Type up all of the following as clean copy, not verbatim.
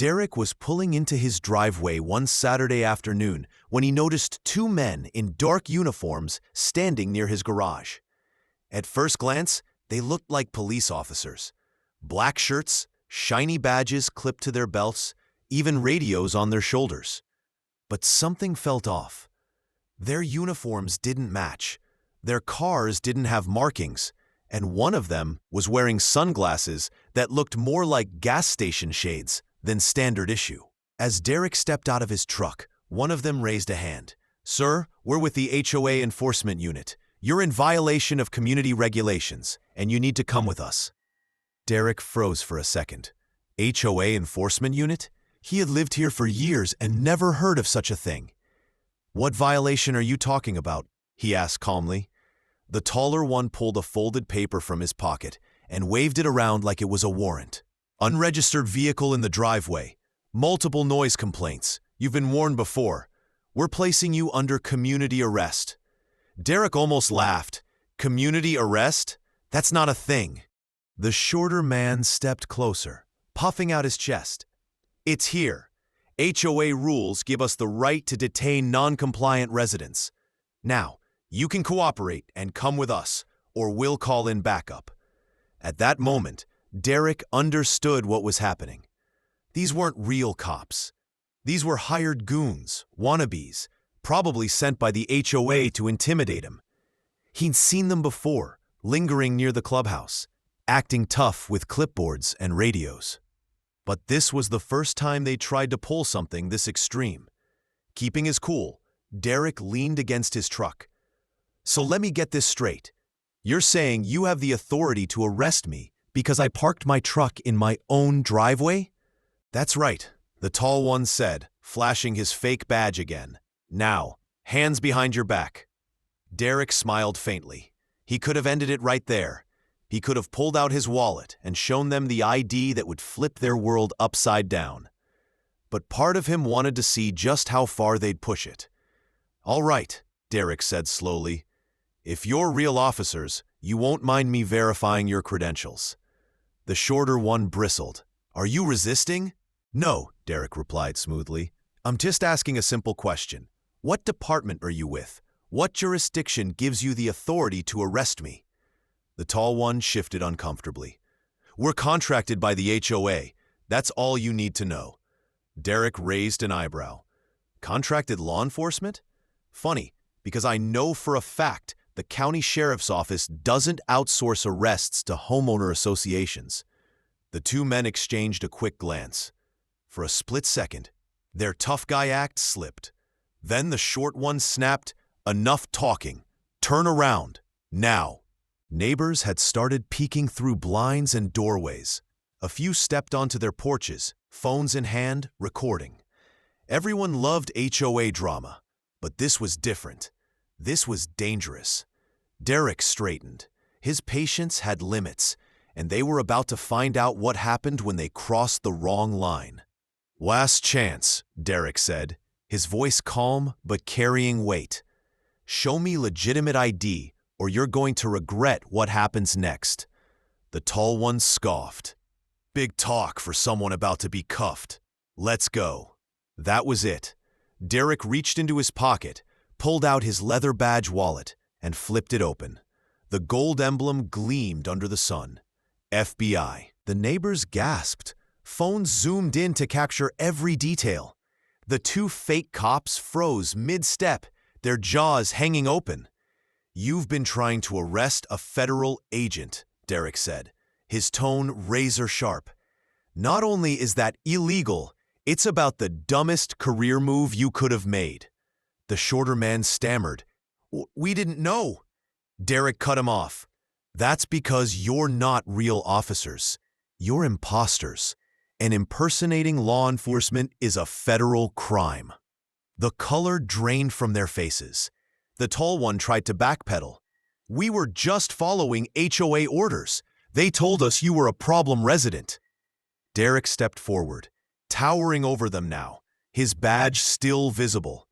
Derrick was pulling into his driveway one Saturday afternoon when he noticed two men in dark uniforms standing near his garage. At first glance, they looked like police officers. Black shirts, shiny badges clipped to their belts, even radios on their shoulders. But something felt off. Their uniforms didn't match. Their cars didn't have markings, and one of them was wearing sunglasses that looked more like gas station shades than standard issue. As Derrick stepped out of his truck, one of them raised a hand. "Sir, we're with the HOA enforcement unit. You're in violation of community regulations, and you need to come with us." Derrick froze for a second. HOA enforcement unit? He had lived here for years and never heard of such a thing. "What violation are you talking about?" he asked calmly. The taller one pulled a folded paper from his pocket and waved it around like it was a warrant. "Unregistered vehicle in the driveway. Multiple noise complaints. You've been warned before. We're placing you under community arrest." Derrick almost laughed. "Community arrest? That's not a thing." The shorter man stepped closer, puffing out his chest. "It's here. HOA rules give us the right to detain non-compliant residents. Now, you can cooperate and come with us, or we'll call in backup." At that moment, Derrick understood what was happening. These weren't real cops. These were hired goons, wannabes, probably sent by the HOA to intimidate him. He'd seen them before, lingering near the clubhouse, acting tough with clipboards and radios. But this was the first time they tried to pull something this extreme. Keeping his cool, Derrick leaned against his truck. "So let me get this straight. You're saying you have the authority to arrest me because I parked my truck in my own driveway?" "That's right," the tall one said, flashing his fake badge again. "Now, hands behind your back." Derrick smiled faintly. He could have ended it right there. He could have pulled out his wallet and shown them the ID that would flip their world upside down. But part of him wanted to see just how far they'd push it. "All right," Derrick said slowly. "If you're real officers, you won't mind me verifying your credentials." The shorter one bristled. "Are you resisting?" "No," Derrick replied smoothly. "I'm just asking a simple question. What department are you with? What jurisdiction gives you the authority to arrest me?" The tall one shifted uncomfortably. "We're contracted by the HOA. That's all you need to know." Derrick raised an eyebrow. "Contracted law enforcement? Funny, because I know for a fact the county sheriff's office doesn't outsource arrests to homeowner associations." The two men exchanged a quick glance. For a split second, their tough guy act slipped. Then the short one snapped, "Enough talking. Turn around. Now." Neighbors had started peeking through blinds and doorways. A few stepped onto their porches, phones in hand, recording. Everyone loved HOA drama, but this was different. This was dangerous. Derrick straightened. His patience had limits, and they were about to find out what happened when they crossed the wrong line. "Last chance," Derrick said, his voice calm but carrying weight. "Show me legitimate ID, or you're going to regret what happens next." The tall one scoffed. "Big talk for someone about to be cuffed. Let's go." That was it. Derrick reached into his pocket, pulled out his leather badge wallet, and flipped it open. The gold emblem gleamed under the sun. FBI. The neighbors gasped. Phones zoomed in to capture every detail. The two fake cops froze mid-step, their jaws hanging open. "You've been trying to arrest a federal agent," Derrick said, his tone razor-sharp. "Not only is that illegal, it's about the dumbest career move you could have made." The shorter man stammered. We didn't know." Derrick cut him off. "That's because you're not real officers. You're imposters, and impersonating law enforcement is a federal crime." The color drained from their faces. The tall one tried to backpedal. "We were just following HOA orders. They told us you were a problem resident." Derrick stepped forward, towering over them now, his badge still visible.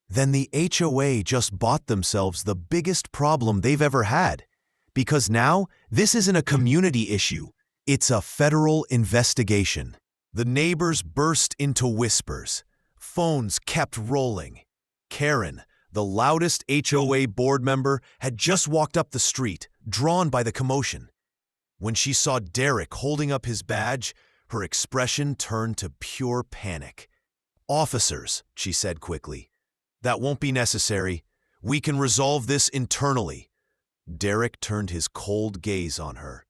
"Then the HOA just bought themselves the biggest problem they've ever had, because now this isn't a community issue, it's a federal investigation." The neighbors burst into whispers. Phones kept rolling. Karen, the loudest HOA board member, had just walked up the street, drawn by the commotion. When she saw Derrick holding up his badge, her expression turned to pure panic. "Officers," she said quickly, "that won't be necessary. We can resolve this internally." Derrick turned his cold gaze on her.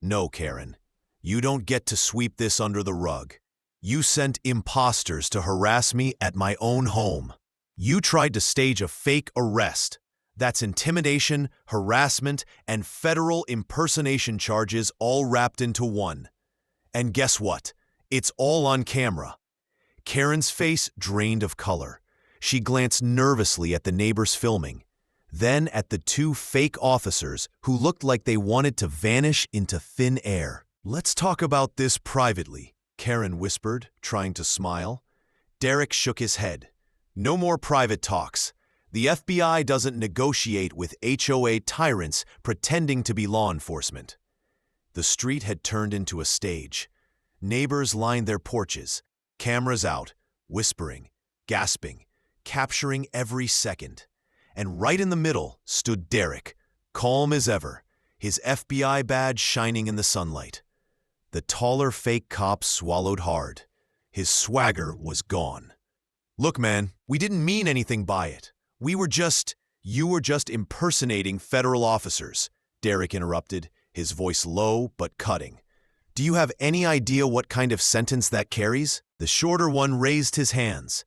"No, Karen. You don't get to sweep this under the rug. You sent imposters to harass me at my own home. You tried to stage a fake arrest. That's intimidation, harassment, and federal impersonation charges all wrapped into one. And guess what? It's all on camera." Karen's face drained of color. She glanced nervously at the neighbors filming, then at the two fake officers who looked like they wanted to vanish into thin air. "Let's talk about this privately," Karen whispered, trying to smile. Derrick shook his head. "No more private talks. The FBI doesn't negotiate with HOA tyrants pretending to be law enforcement." The street had turned into a stage. Neighbors lined their porches, cameras out, whispering, gasping, capturing every second. And right in the middle stood Derrick, calm as ever, his FBI badge shining in the sunlight. The taller fake cop swallowed hard. His swagger was gone. "Look, man, we didn't mean anything by it. You were just impersonating federal officers," Derrick interrupted, his voice low but cutting. "Do you have any idea what kind of sentence that carries?" The shorter one raised his hands.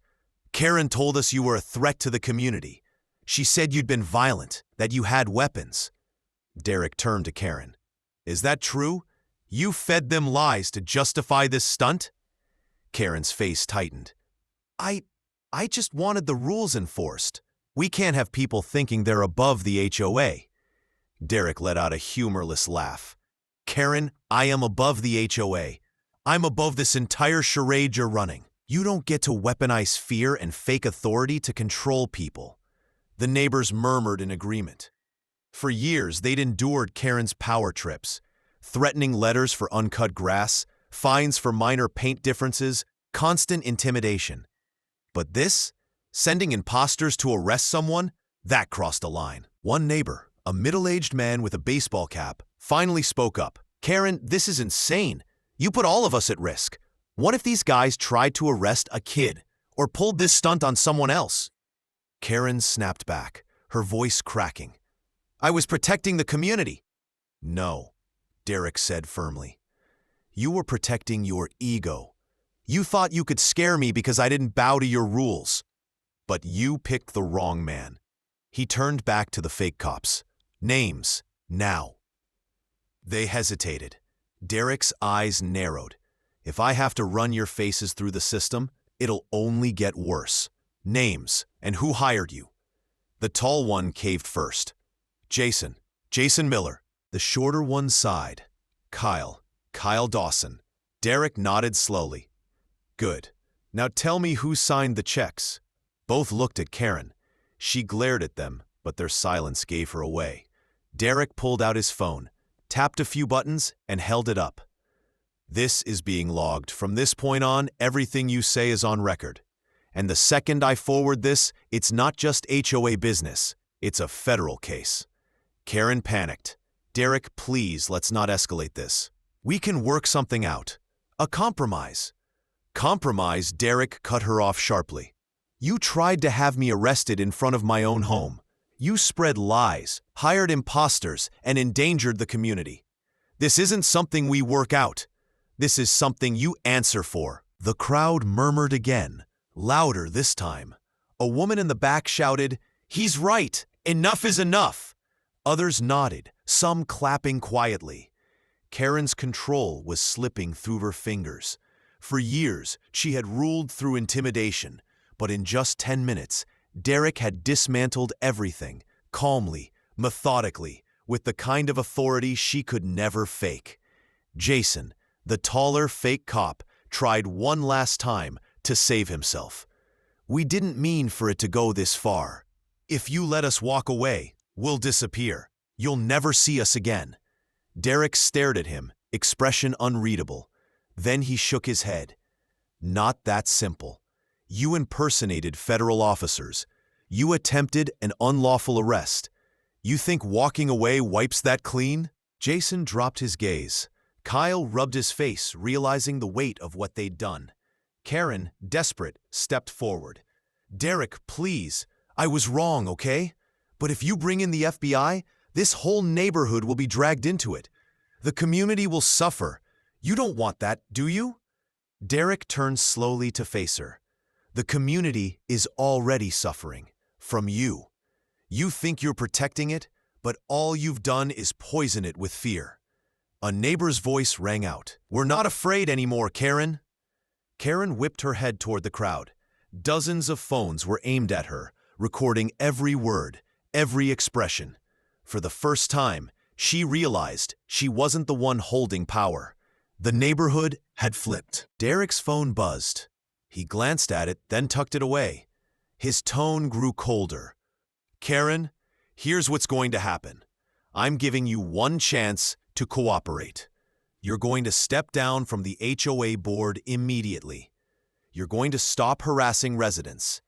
"Karen told us you were a threat to the community. She said you'd been violent, that you had weapons." Derrick turned to Karen. "Is that true? You fed them lies to justify this stunt?" Karen's face tightened. I just wanted the rules enforced. We can't have people thinking they're above the HOA." Derrick let out a humorless laugh. "Karen, I am above the HOA. I'm above this entire charade you're running. You don't get to weaponize fear and fake authority to control people." The neighbors murmured in agreement. For years, they'd endured Karen's power trips, threatening letters for uncut grass, fines for minor paint differences, constant intimidation. But this, sending imposters to arrest someone, that crossed a line. One neighbor, a middle-aged man with a baseball cap, finally spoke up. "Karen, this is insane. You put all of us at risk. What if these guys tried to arrest a kid or pulled this stunt on someone else?" Karen snapped back, her voice cracking. "I was protecting the community." "No," Derrick said firmly. "You were protecting your ego. You thought you could scare me because I didn't bow to your rules. But you picked the wrong man." He turned back to the fake cops. "Names, now." They hesitated. Derrick's eyes narrowed. "If I have to run your faces through the system, it'll only get worse. Names, and who hired you?" The tall one caved first. Jason Miller." The shorter one sighed. Kyle Dawson." Derrick nodded slowly. "Good. Now tell me who signed the checks." Both looked at Karen. She glared at them, but their silence gave her away. Derrick pulled out his phone, tapped a few buttons, and held it up. "This is being logged. From this point on, everything you say is on record. And the second I forward this, it's not just HOA business. It's a federal case." Karen panicked. "Derrick, please, let's not escalate this. We can work something out. A compromise." "Compromise?" Derrick cut her off sharply. "You tried to have me arrested in front of my own home. You spread lies, hired imposters, and endangered the community. This isn't something we work out. This is something you answer for." The crowd murmured again, louder this time. A woman in the back shouted, "He's right! Enough is enough!" Others nodded, some clapping quietly. Karen's control was slipping through her fingers. For years, she had ruled through intimidation, but in just 10 minutes, Derrick had dismantled everything, calmly, methodically, with the kind of authority she could never fake. Jason, the taller fake cop, tried one last time to save himself. "We didn't mean for it to go this far. If you let us walk away, we'll disappear. You'll never see us again." Derrick stared at him, expression unreadable. Then he shook his head. Not that simple. You impersonated federal officers. You attempted an unlawful arrest. You think walking away wipes that clean? Jason dropped his gaze. Kyle rubbed his face, realizing the weight of what they'd done. Karen, desperate, stepped forward. Derrick, please. I was wrong, okay? But if you bring in the FBI, this whole neighborhood will be dragged into it. The community will suffer. You don't want that, do you? Derrick turned slowly to face her. The community is already suffering. From you. You think you're protecting it, but all you've done is poison it with fear. A neighbor's voice rang out. We're not afraid anymore, Karen. Karen whipped her head toward the crowd. Dozens of phones were aimed at her, recording every word, every expression. For the first time, she realized she wasn't the one holding power. The neighborhood had flipped. Derrick's phone buzzed. He glanced at it, then tucked it away. His tone grew colder. Karen, here's what's going to happen. I'm giving you one chance to cooperate. You're going to step down from the HOA board immediately. You're going to stop harassing residents.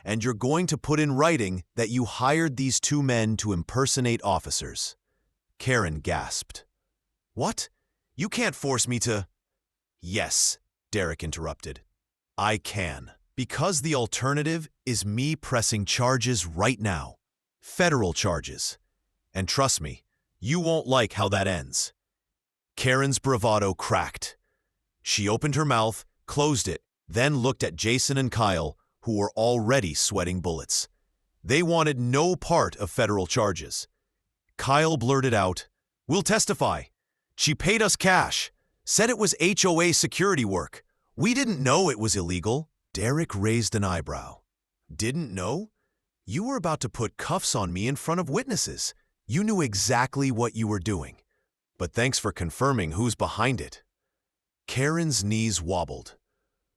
And you're going to put in writing that you hired these two men to impersonate officers. Karen gasped. What? You can't force me to… Yes, Derrick interrupted. I can. Because the alternative is me pressing charges right now. Federal charges. And trust me, you won't like how that ends. Karen's bravado cracked. She opened her mouth, closed it, then looked at Jason and Kyle, who were already sweating bullets. They wanted no part of federal charges. Kyle blurted out, We'll testify. She paid us cash. Said it was HOA security work. We didn't know it was illegal. Derrick raised an eyebrow. Didn't know? You were about to put cuffs on me in front of witnesses. You knew exactly what you were doing. But thanks for confirming who's behind it. Karen's knees wobbled.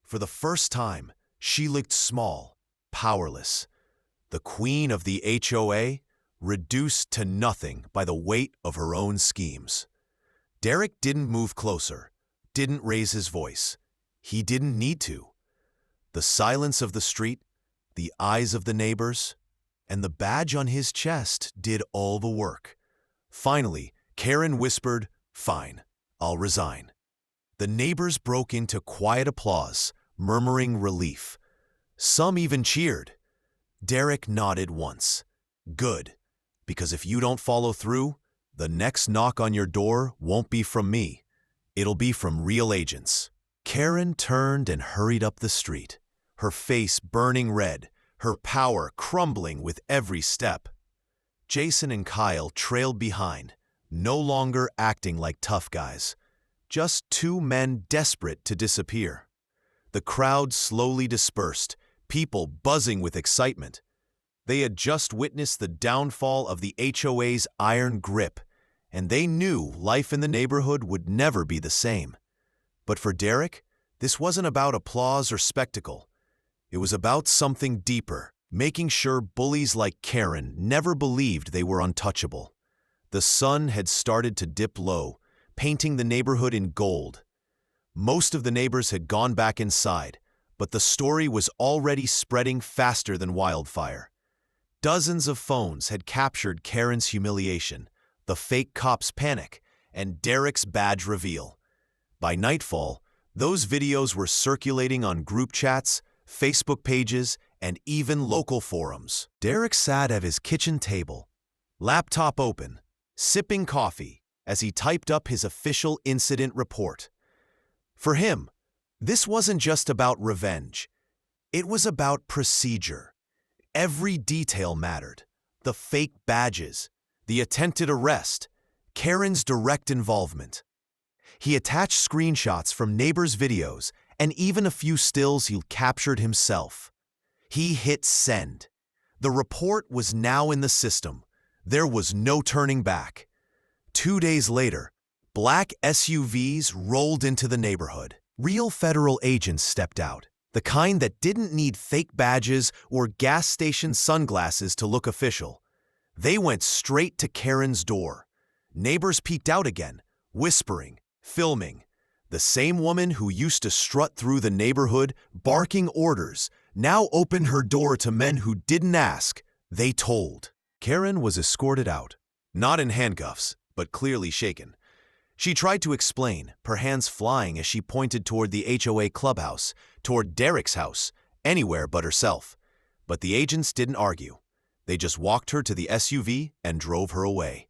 For the first time, she looked small, powerless. The queen of the HOA, reduced to nothing by the weight of her own schemes. Derrick didn't move closer, didn't raise his voice. He didn't need to. The silence of the street, the eyes of the neighbors, and the badge on his chest did all the work. Finally, Karen whispered, Fine, I'll resign. The neighbors broke into quiet applause, murmuring relief. Some even cheered. Derrick nodded once. Good, because if you don't follow through, the next knock on your door won't be from me. It'll be from real agents. Karen turned and hurried up the street, her face burning red, her power crumbling with every step. Jason and Kyle trailed behind, no longer acting like tough guys, just two men desperate to disappear. The crowd slowly dispersed, people buzzing with excitement. They had just witnessed the downfall of the HOA's iron grip, and they knew life in the neighborhood would never be the same. But for Derrick, this wasn't about applause or spectacle. It was about something deeper, making sure bullies like Karen never believed they were untouchable. The sun had started to dip low, painting the neighborhood in gold. Most of the neighbors had gone back inside, but the story was already spreading faster than wildfire. Dozens of phones had captured Karen's humiliation, the fake cop's panic, and Derrick's badge reveal. By nightfall, those videos were circulating on group chats, Facebook pages, and even local forums. Derrick sat at his kitchen table, laptop open, sipping coffee, as he typed up his official incident report. For him, this wasn't just about revenge. It was about procedure. Every detail mattered. The fake badges, the attempted arrest, Karen's direct involvement. He attached screenshots from neighbors' videos and even a few stills he captured himself. He hit send. The report was now in the system. There was no turning back. 2 days later, black SUVs rolled into the neighborhood. Real federal agents stepped out, the kind that didn't need fake badges or gas station sunglasses to look official. They went straight to Karen's door. Neighbors peeked out again, whispering, filming. The same woman who used to strut through the neighborhood barking orders now opened her door to men who didn't ask, they told. Karen was escorted out, not in handcuffs, but clearly shaken. She tried to explain, her hands flying as she pointed toward the HOA clubhouse, toward Derrick's house, anywhere but herself. But the agents didn't argue. They just walked her to the SUV and drove her away.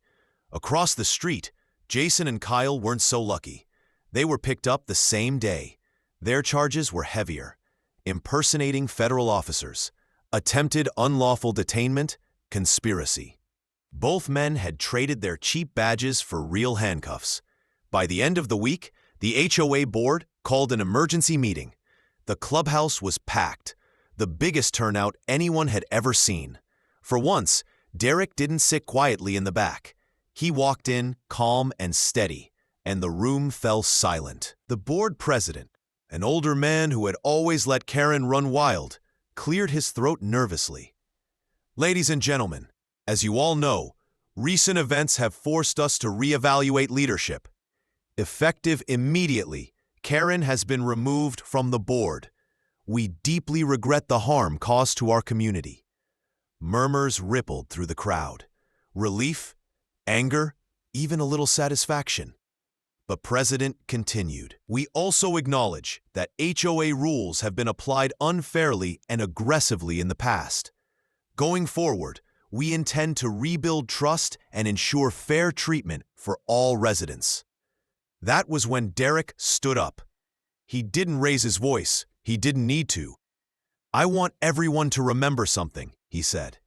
Across the street, Jason and Kyle weren't so lucky. They were picked up the same day. Their charges were heavier: impersonating federal officers, attempted unlawful detainment, conspiracy. Both men had traded their cheap badges for real handcuffs. By the end of the week, the HOA board called an emergency meeting. The clubhouse was packed, the biggest turnout anyone had ever seen. For once, Derrick didn't sit quietly in the back. He walked in, calm and steady, and the room fell silent. The board president, an older man who had always let Karen run wild, cleared his throat nervously. "Ladies and gentlemen, as you all know, recent events have forced us to reevaluate leadership. Effective immediately, Karen has been removed from the board. We deeply regret the harm caused to our community." Murmurs rippled through the crowd. Relief, anger, even a little satisfaction. The president continued. "We also acknowledge that HOA rules have been applied unfairly and aggressively in the past. Going forward, we intend to rebuild trust and ensure fair treatment for all residents." That was when Derrick stood up. He didn't raise his voice. He didn't need to. "I want everyone to remember something," he said.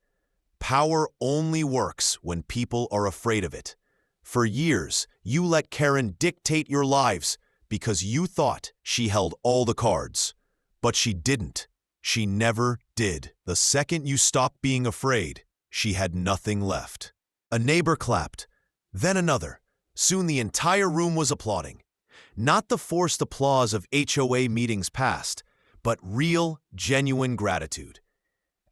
"Power only works when people are afraid of it. For years, you let Karen dictate your lives because you thought she held all the cards. But she didn't. She never did. The second you stopped being afraid, she had nothing left." A neighbor clapped, then another. Soon the entire room was applauding. Not the forced applause of HOA meetings past, but real, genuine gratitude.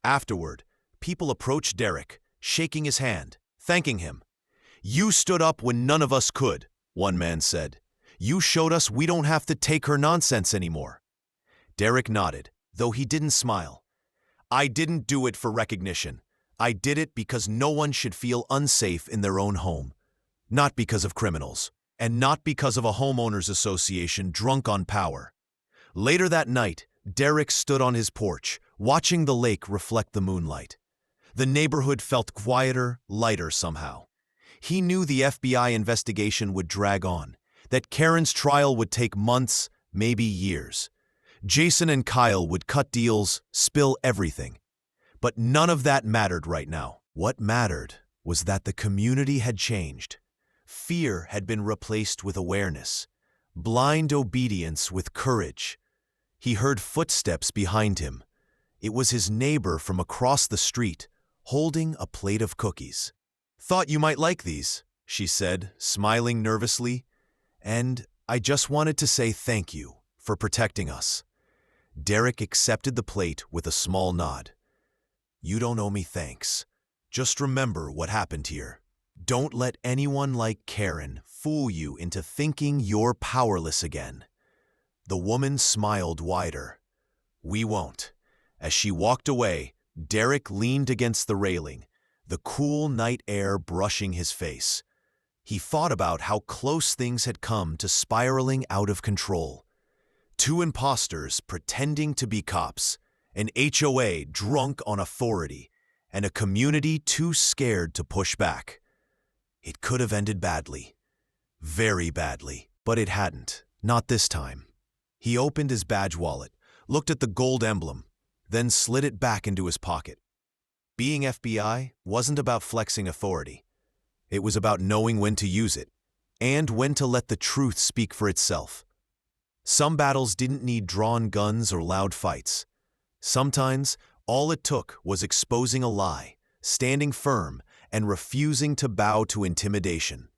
Afterward, people approached Derrick, shaking his hand, thanking him. "You stood up when none of us could," one man said. "You showed us we don't have to take her nonsense anymore." Derrick nodded, though he didn't smile. "I didn't do it for recognition. I did it because no one should feel unsafe in their own home. Not because of criminals, and not because of a homeowners association drunk on power." Later that night, Derrick stood on his porch, watching the lake reflect the moonlight. The neighborhood felt quieter, lighter somehow. He knew the FBI investigation would drag on, that Karen's trial would take months, maybe years. Jason and Kyle would cut deals, spill everything. But none of that mattered right now. What mattered was that the community had changed. Fear had been replaced with awareness, blind obedience with courage. He heard footsteps behind him. It was his neighbor from across the street, holding a plate of cookies. "Thought you might like these," she said, smiling nervously. "And I just wanted to say thank you for protecting us." Derrick accepted the plate with a small nod. "You don't owe me thanks. Just remember what happened here. Don't let anyone like Karen fool you into thinking you're powerless again." The woman smiled wider. "We won't." As she walked away, Derrick leaned against the railing, the cool night air brushing his face. He thought about how close things had come to spiraling out of control. Two imposters pretending to be cops, an HOA drunk on authority, and a community too scared to push back. It could have ended badly. Very badly. But it hadn't. Not this time. He opened his badge wallet, looked at the gold emblem, then slid it back into his pocket. Being FBI wasn't about flexing authority. It was about knowing when to use it, and when to let the truth speak for itself. Some battles didn't need drawn guns or loud fights. Sometimes, all it took was exposing a lie, standing firm, and refusing to bow to intimidation.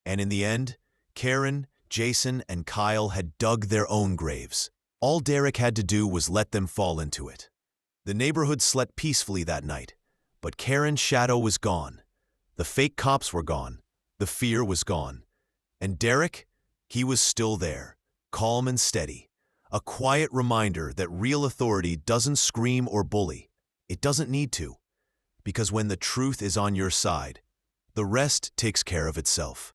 And in the end, Karen, Jason, and Kyle had dug their own graves. All Derrick had to do was let them fall into it. The neighborhood slept peacefully that night, but Karen's shadow was gone. The fake cops were gone. The fear was gone. And Derrick, he was still there, calm and steady, a quiet reminder that real authority doesn't scream or bully. It doesn't need to, because when the truth is on your side, the rest takes care of itself.